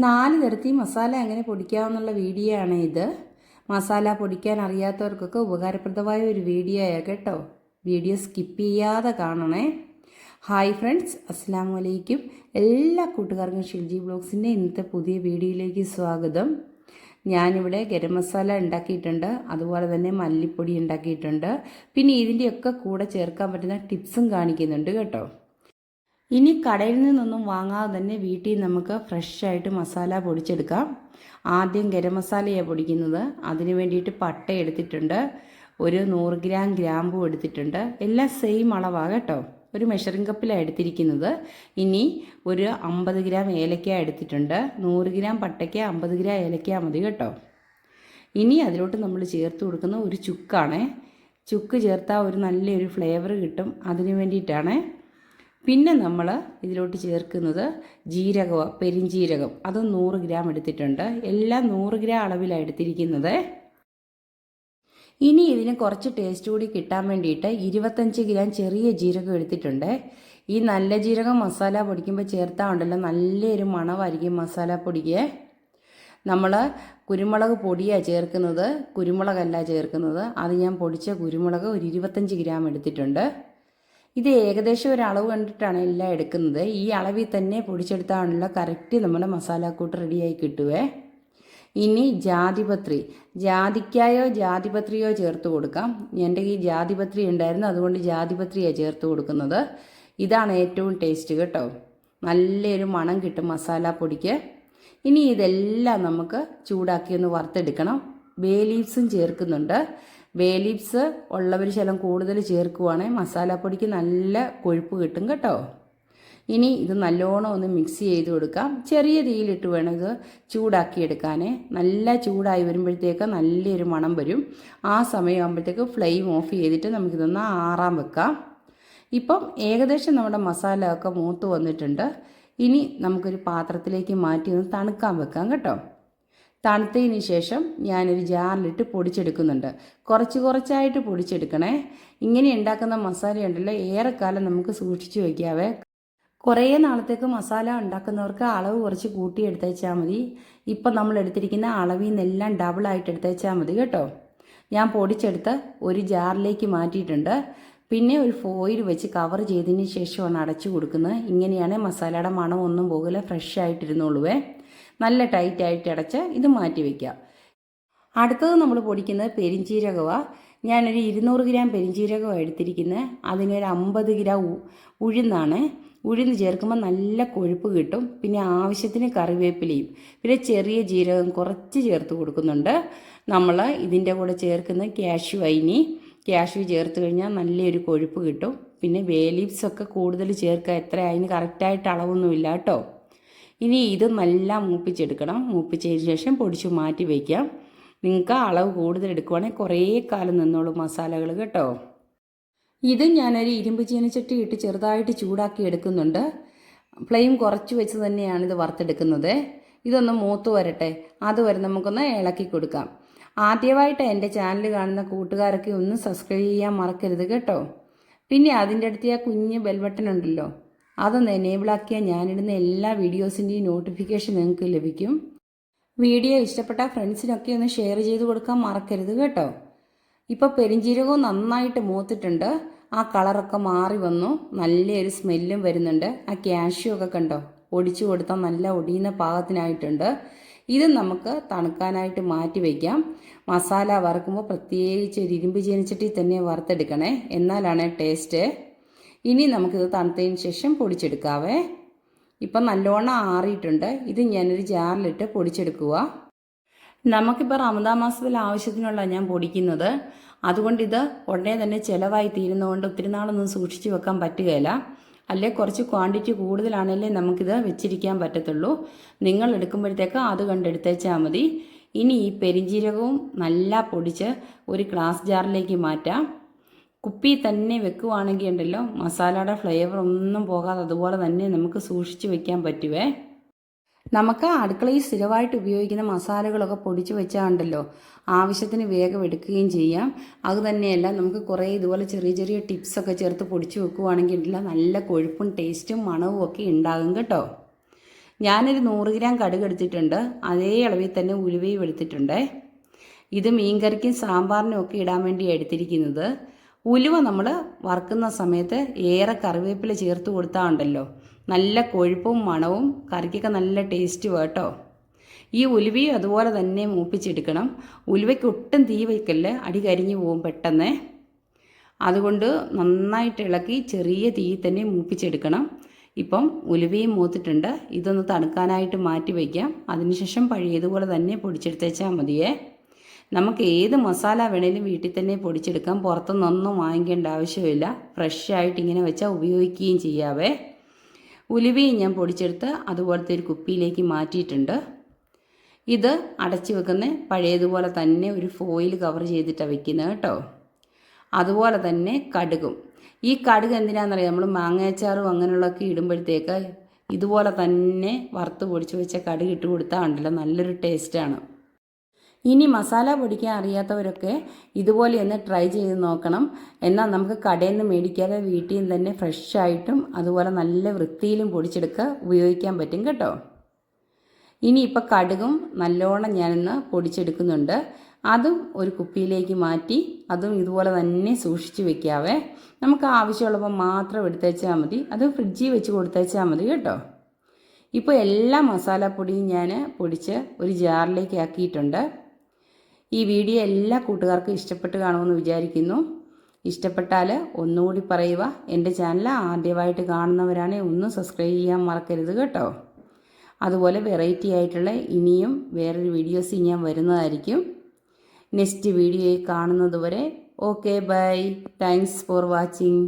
4 തരത്തിൽ മസാല എങ്ങനെ പൊടിക്കാമെന്നുള്ള വീഡിയോ ആണ് ഇത്. മസാല പൊടിക്കാൻ അറിയാത്തവർക്കൊക്കെ ഉപകാരപ്രദമായ ഒരു വീഡിയോ കേട്ടോ. വീഡിയോ സ്കിപ്പ് ചെയ്യാതെ കാണണേ. ഹായ് ഫ്രണ്ട്സ്, അസ്സലാമു അലൈക്കും. എല്ലാ കൂട്ടുകാർക്കും ഷിൽജി ബ്ലോഗ്സിൻ്റെ ഇന്നത്തെ പുതിയ വീഡിയോയിലേക്ക് സ്വാഗതം. ഞാനിവിടെ ഗരം മസാല ഉണ്ടാക്കിയിട്ടുണ്ട്, അതുപോലെ തന്നെ മല്ലിപ്പൊടി ഉണ്ടാക്കിയിട്ടുണ്ട്. പിന്നെ ഇതിൻ്റെയൊക്കെ കൂടെ ചേർക്കാൻ പറ്റുന്ന ടിപ്സും കാണിക്കുന്നുണ്ട് കേട്ടോ. ഇനി കടയിൽ നിന്നൊന്നും വാങ്ങാതെ തന്നെ വീട്ടിൽ നമുക്ക് ഫ്രഷായിട്ട് മസാല പൊടിച്ചെടുക്കാം. ആദ്യം ഗരം മസാലയാണ് പൊടിക്കുന്നത്. അതിന് വേണ്ടിയിട്ട് പട്ട എടുത്തിട്ടുണ്ട്, ഒരു 100 ഗ്രാം ഗ്രാമ്പൂ എടുത്തിട്ടുണ്ട്. എല്ലാം സെയിം അളവാണ് കേട്ടോ. ഒരു മെഷറിംഗ് കപ്പിലാണ് എടുത്തിരിക്കുന്നത്. ഇനി ഒരു 50 ഗ്രാം ഏലക്ക എടുത്തിട്ടുണ്ട്. 100 ഗ്രാം പട്ടയ്ക്ക് 50 ഗ്രാം ഏലക്ക മതി കേട്ടോ. ഇനി അതിലോട്ട് നമ്മൾ ചേർത്ത് കൊടുക്കുന്ന ഒരു ചുക്കാണ്. ചുക്ക് ചേർത്താൽ ഒരു നല്ലൊരു ഫ്ലേവർ കിട്ടും, അതിന് വേണ്ടിയിട്ടാണ്. പിന്നെ നമ്മൾ ഇതിലോട്ട് ചേർക്കുന്നത് ജീരകമാണ്, പെരിഞ്ജീരകം. അത് 100 ഗ്രാം എടുത്തിട്ടുണ്ട്. എല്ലാം 100 ഗ്രാം അളവിലാണ് എടുത്തിരിക്കുന്നത്. ഇനി ഇതിന് കുറച്ച് ടേസ്റ്റ് കൂടി കിട്ടാൻ വേണ്ടിയിട്ട് 25 ഗ്രാം ചെറിയ ജീരകം എടുത്തിട്ടുണ്ട്. ഈ നല്ല ജീരകം മസാല പൊടിക്കുമ്പോൾ ചേർത്താൽ ഉണ്ടല്ലോ നല്ലൊരു മണമായിരിക്കും മസാല പൊടിക്ക്. നമ്മൾ കുരുമുളക് പൊടിയാണ് ചേർക്കുന്നത്, കുരുമുളകല്ല ചേർക്കുന്നത്. അത് ഞാൻ പൊടിച്ച കുരുമുളക് ഒരു 25 ഗ്രാം എടുത്തിട്ടുണ്ട്. ഇത് ഏകദേശം ഒരു അളവ് കണ്ടിട്ടാണ് എല്ലാം എടുക്കുന്നത്. ഈ അളവിൽ തന്നെ പൊടിച്ചെടുത്താണല്ലോ കറക്റ്റ് നമ്മുടെ മസാലക്കൂട്ട് റെഡിയായി കിട്ടുവേ. ഇനി ജാതിപത്രി, ജാതിക്കായോ ജാതിപത്രിയോ ചേർത്ത് കൊടുക്കാം. എൻ്റെ ഈ ജാതിപത്രി ഉണ്ടായിരുന്നു, അതുകൊണ്ട് ജാതിപത്രിയാണ് ചേർത്ത് കൊടുക്കുന്നത്. ഇതാണ് ഏറ്റവും ടേസ്റ്റ് കേട്ടോ. നല്ലൊരു മണം കിട്ടും മസാല പൊടിക്ക്. ഇനി ഇതെല്ലാം നമുക്ക് ചൂടാക്കി ഒന്ന് വറുത്തെടുക്കണം. ബേ ലീവ്സും ചേർക്കുന്നുണ്ട്. ബേ ലീവ്സ് ഉള്ളവർ ശകലം കൂടുതൽ ചേർക്കുവാണെങ്കിൽ മസാലപ്പൊടിക്ക് നല്ല കൊഴുപ്പ് കിട്ടും കേട്ടോ. ഇനി ഇത് നല്ലോണം ഒന്ന് മിക്സ് ചെയ്ത് കൊടുക്കാം. ചെറിയ തീയിലിട്ട് വേണം ഇത് ചൂടാക്കിയെടുക്കാൻ. നല്ല ചൂടായി വരുമ്പോഴത്തേക്ക് നല്ലൊരു മണം വരും. ആ സമയമാകുമ്പോഴത്തേക്ക് ഫ്ലെയിം ഓഫ് ചെയ്തിട്ട് നമുക്കിതൊന്ന് ആറാൻ വെക്കാം. ഇപ്പം ഏകദേശം നമ്മുടെ മസാല ഒക്കെ മൂത്ത് വന്നിട്ടുണ്ട്. ഇനി നമുക്കൊരു പാത്രത്തിലേക്ക് മാറ്റി ഒന്ന് തണുക്കാൻ വെക്കാം കേട്ടോ. തണുത്തതിന് ശേഷം ഞാനൊരു ജാറിലിട്ട് പൊടിച്ചെടുക്കുന്നുണ്ട്. കുറച്ചായിട്ട് പൊടിച്ചെടുക്കണേ. ഇങ്ങനെ ഉണ്ടാക്കുന്ന മസാല ഉണ്ടല്ലോ ഏറെക്കാലം നമുക്ക് സൂക്ഷിച്ചു വയ്ക്കാവേ. കുറേ നാളത്തേക്ക് മസാല ഉണ്ടാക്കുന്നവർക്ക് അളവ് കുറച്ച് കൂട്ടി എടുത്തേച്ചാൽ മതി. ഇപ്പം നമ്മൾ എടുത്തിരിക്കുന്ന അളവിൽ നിന്നെല്ലാം ഡബിളായിട്ട് എടുത്തേച്ചാൽ മതി കേട്ടോ. ഞാൻ പൊടിച്ചെടുത്ത് ഒരു ജാറിലേക്ക് മാറ്റിയിട്ടുണ്ട്. പിന്നെ ഒരു ഫോയിൽ വെച്ച് കവർ ചെയ്തതിന് ശേഷമാണ് അടച്ചു കൊടുക്കുന്നത്. ഇങ്ങനെയാണ് മസാലയുടെ മണം ഒന്നും പോകില്ല, ഫ്രഷ് ആയിട്ടിരുന്നുള്ളൂവേ. നല്ല ടൈറ്റായിട്ട് അടച്ച് ഇത് മാറ്റി വയ്ക്കാം. അടുത്തത് നമ്മൾ പൊടിക്കുന്നത് പെരിഞ്ജീരകമാണ്. ഞാനൊരു 200 ഗ്രാം പെരിഞ്ജീരകമാണ് എടുത്തിരിക്കുന്നത്. അതിനൊരു 50 ഗ്രാം ഉഴുന്നാണ്. ഉഴുന്ന് ചേർക്കുമ്പോൾ നല്ല കൊഴുപ്പ് കിട്ടും. പിന്നെ ആവശ്യത്തിന് കറിവേപ്പിലയും പിന്നെ ചെറിയ ജീരകം കുറച്ച് ചേർത്ത് കൊടുക്കുന്നുണ്ട്. നമ്മൾ ഇതിൻ്റെ കൂടെ ചേർക്കുന്ന ക്യാഷ്യൂ ചേർത്ത് കഴിഞ്ഞാൽ നല്ലൊരു കൊഴുപ്പ് കിട്ടും. പിന്നെ ബേ ലീവ്സൊക്കെ കൂടുതൽ ചേർക്കുക. എത്ര അതിന് കറക്റ്റായിട്ട് അളവൊന്നുമില്ല കേട്ടോ. ഇനി ഇത് നല്ല മൂപ്പിച്ചെടുക്കണം. മൂപ്പിച്ചതിന് ശേഷം പൊടിച്ച് മാറ്റി വയ്ക്കാം. നിങ്ങൾക്ക് അളവ് കൂടുതൽ എടുക്കുവാണെങ്കിൽ കുറേ കാലം നിന്നോളൂ മസാലകൾ കേട്ടോ. ഇത് ഞാനൊരു ഇരുമ്പ് ചീനച്ചട്ടി ഇട്ട് ചെറുതായിട്ട് ചൂടാക്കി എടുക്കുന്നുണ്ട്. ഫ്ലെയിം കുറച്ച് വെച്ച് തന്നെയാണ് ഇത് വറുത്തെടുക്കുന്നത്. ഇതൊന്ന് മൂത്ത് വരട്ടെ, അതുവരെ നമുക്കൊന്ന് ഇളക്കി കൊടുക്കാം. ആദ്യമായിട്ട് എൻ്റെ ചാനൽ കാണുന്ന കൂട്ടുകാരൊക്കെ ഒന്ന് സബ്സ്ക്രൈബ് ചെയ്യാൻ മറക്കരുത് കേട്ടോ. പിന്നെ അതിൻ്റെ അടുത്ത് ആ കുഞ്ഞ് ബെൽ ബട്ടൺ ഉണ്ടല്ലോ, അതൊന്ന് എനേബിളാക്കിയാൽ ഞാനിടുന്ന എല്ലാ വീഡിയോസിൻ്റെയും നോട്ടിഫിക്കേഷൻ നിങ്ങൾക്ക് ലഭിക്കും. വീഡിയോ ഇഷ്ടപ്പെട്ട ഫ്രണ്ട്സിനൊക്കെ ഒന്ന് ഷെയർ ചെയ്ത് കൊടുക്കാൻ മറക്കരുത് കേട്ടോ. ഇപ്പോൾ പെരിഞ്ജീരകവും നന്നായിട്ട് മൂത്തിട്ടുണ്ട്. ആ കളറൊക്കെ മാറി വന്നു, നല്ലൊരു സ്മെല്ലും വരുന്നുണ്ട്. ആ ക്യാഷ്യൂ ഒക്കെ കണ്ടോ, ഒടിച്ചു കൊടുത്താൽ നല്ല ഒടിയുന്ന പാകത്തിനായിട്ടുണ്ട്. ഇത് നമുക്ക് തണുക്കാനായിട്ട് മാറ്റി വയ്ക്കാം. മസാല വറുക്കുമ്പോൾ പ്രത്യേകിച്ച് ഒരു ഇരുമ്പ് ചീനച്ചട്ടി തന്നെ വറുത്തെടുക്കണേ, എന്നാലാണ് ടേസ്റ്റ്. ഇനി നമുക്കിത് തണുത്തതിന് ശേഷം പൊടിച്ചെടുക്കാവേ. ഇപ്പം നല്ലോണം ആറിയിട്ടുണ്ട്. ഇത് ഞാനൊരു ജാറിലിട്ട് പൊടിച്ചെടുക്കുക. നമുക്കിപ്പോൾ റമദാൻ മാസത്തിൽ ആവശ്യത്തിനുള്ള ഞാൻ പൊടിക്കുന്നത്. അതുകൊണ്ട് ഇത് ഉടനെ തന്നെ ചിലവായി തീരുന്നതുകൊണ്ട് ഒത്തിരി നാളൊന്നും സൂക്ഷിച്ച് വെക്കാൻ പറ്റുകയില്ല. അല്ലെ കുറച്ച് ക്വാണ്ടിറ്റി കൂടുതലാണല്ലേ നമുക്കിത് വെച്ചിരിക്കാൻ പറ്റത്തുള്ളൂ. നിങ്ങൾ എടുക്കുമ്പോഴത്തേക്ക് അത് കണ്ടെടുത്തേച്ചാൽ മതി. ഇനി ഈ പെരിഞ്ജീരകവും നല്ല പൊടിച്ച് ഒരു ഗ്ലാസ് ജാറിലേക്ക് മാറ്റാം. കുപ്പി തന്നെ വെക്കുവാണെങ്കിൽ ഉണ്ടല്ലോ മസാലയുടെ ഫ്ലേവർ ഒന്നും പോകാതെ അതുപോലെ തന്നെ നമുക്ക് സൂക്ഷിച്ച് വെക്കാൻ പറ്റുവേ. നമുക്ക് അടുക്കളയിൽ സ്ഥിരമായിട്ട് ഉപയോഗിക്കുന്ന മസാലകളൊക്കെ പൊടിച്ച് വെച്ചാൽ ഉണ്ടല്ലോ ആവശ്യത്തിന് വേഗം എടുക്കുകയും ചെയ്യാം. അതുതന്നെയല്ല, നമുക്ക് കുറേ ഇതുപോലെ ചെറിയ ചെറിയ ടിപ്സൊക്കെ ചേർത്ത് പൊടിച്ച് വെക്കുവാണെങ്കിൽ ഉണ്ടല്ലോ നല്ല കൊഴുപ്പും ടേസ്റ്റും മണവും ഒക്കെ ഉണ്ടാകും കേട്ടോ. ഞാനൊരു 100 ഗ്രാം കടുക് എടുത്തിട്ടുണ്ട്. അതേ അളവിൽ തന്നെ ഉലുവയും എടുത്തിട്ടുണ്ട്. ഇത് മീൻകറിക്കും സാമ്പാറിനും ഒക്കെ ഇടാൻ വേണ്ടി എടുത്തിരിക്കുന്നത്. ഉലുവ നമ്മൾ വറുക്കുന്ന സമയത്ത് ഏറെ കറിവേപ്പില ചേർത്ത് കൊടുത്താൽ ഉണ്ടല്ലോ നല്ല കൊഴുപ്പും മണവും കറിക്കൊക്കെ നല്ല ടേസ്റ്റ് കേട്ടോ. ഈ ഉലുവയും അതുപോലെ തന്നെ മൂപ്പിച്ചെടുക്കണം. ഉലുവയ്ക്ക് ഒട്ടും തീ വയ്ക്കല്ലേ, അടി കരിഞ്ഞു പോകും പെട്ടെന്ന്. അതുകൊണ്ട് നന്നായിട്ട് ഇളക്കി ചെറിയ തീയിൽ തന്നെ മൂപ്പിച്ചെടുക്കണം. ഇപ്പം ഉലുവയും മൂത്തിട്ടുണ്ട്. ഇതൊന്ന് തണുക്കാനായിട്ട് മാറ്റി വയ്ക്കാം. അതിനുശേഷം പഴയതുപോലെ തന്നെ പൊടിച്ചെടുത്തേച്ചാൽ മതിയേ. നമുക്ക് ഏത് മസാല വേണേലും വീട്ടിൽ തന്നെ പൊടിച്ചെടുക്കാം. പുറത്തുനിന്നൊന്നും വാങ്ങിക്കേണ്ട ആവശ്യമില്ല. ഫ്രഷ് ആയിട്ട് ഇങ്ങനെ വെച്ചാൽ ഉപയോഗിക്കുകയും ചെയ്യാവേ. ഉലുവയും ഞാൻ പൊടിച്ചെടുത്ത് അതുപോലത്തെ ഒരു കുപ്പിയിലേക്ക് മാറ്റിയിട്ടുണ്ട്. ഇത് അടച്ചു വെക്കുന്ന പഴയതുപോലെ തന്നെ ഒരു ഫോയിൽ കവർ ചെയ്തിട്ടാണ് വെക്കുന്നത് കേട്ടോ. അതുപോലെ തന്നെ കടുകും. ഈ കടുക് എന്തിനാണെന്നറിയാം, നമ്മൾ മാങ്ങാച്ചാറും അങ്ങനെയുള്ളതൊക്കെ ഇടുമ്പോഴത്തേക്ക് ഇതുപോലെ തന്നെ വറുത്ത് പൊടിച്ച് വെച്ച കടുക് ഇട്ട് കൊടുത്താൽ ഉണ്ടല്ലോ നല്ലൊരു ടേസ്റ്റാണ്. ഇനി മസാല പൊടിക്കാൻ അറിയാത്തവരൊക്കെ ഇതുപോലെ ഒന്ന് ട്രൈ ചെയ്ത് നോക്കണം. എന്നാൽ നമുക്ക് കടയിൽ നിന്ന് മേടിക്കാതെ വീട്ടിൽ നിന്ന് തന്നെ ഫ്രഷായിട്ടും അതുപോലെ നല്ല വൃത്തിയിലും പൊടിച്ചെടുക്കുക ഉപയോഗിക്കാൻ പറ്റും കേട്ടോ. ഇനിയിപ്പോൾ കടുകും നല്ലോണം ഞാനിന്ന് പൊടിച്ചെടുക്കുന്നുണ്ട്. അതും ഒരു കുപ്പിയിലേക്ക് മാറ്റി അതും ഇതുപോലെ തന്നെ സൂക്ഷിച്ച് വെക്കാവേ. നമുക്ക് ആവശ്യമുള്ളപ്പോൾ മാത്രം എടുത്തേച്ചാൽ മതി. അത് ഫ്രിഡ്ജിൽ വെച്ച് കൊടുത്തേച്ചാൽ മതി കേട്ടോ. ഇപ്പോൾ എല്ലാ മസാലപ്പൊടിയും ഞാൻ പൊടിച്ച് ഒരു ജാറിലേക്ക് ആക്കിയിട്ടുണ്ട്. ഈ വീഡിയോ എല്ലാ കൂട്ടുകാർക്കും ഇഷ്ടപ്പെട്ട് കാണുമെന്ന് വിചാരിക്കുന്നു. ഇഷ്ടപ്പെട്ടാൽ ഒന്നുകൂടി പറയുക. എൻ്റെ ചാനൽ ആദ്യമായിട്ട് കാണുന്നവരാണെങ്കിൽ ഒന്ന് സബ്സ്ക്രൈബ് ചെയ്യാൻ മറക്കരുത് കേട്ടോ. അതുപോലെ വെറൈറ്റി ആയിട്ടുള്ള ഇനിയും വേറൊരു വീഡിയോസ് ഞാൻ വരുന്നതായിരിക്കും. നെക്സ്റ്റ് വീഡിയോയിൽ കാണുന്നത് വരെ okay bye. Thanks for watching.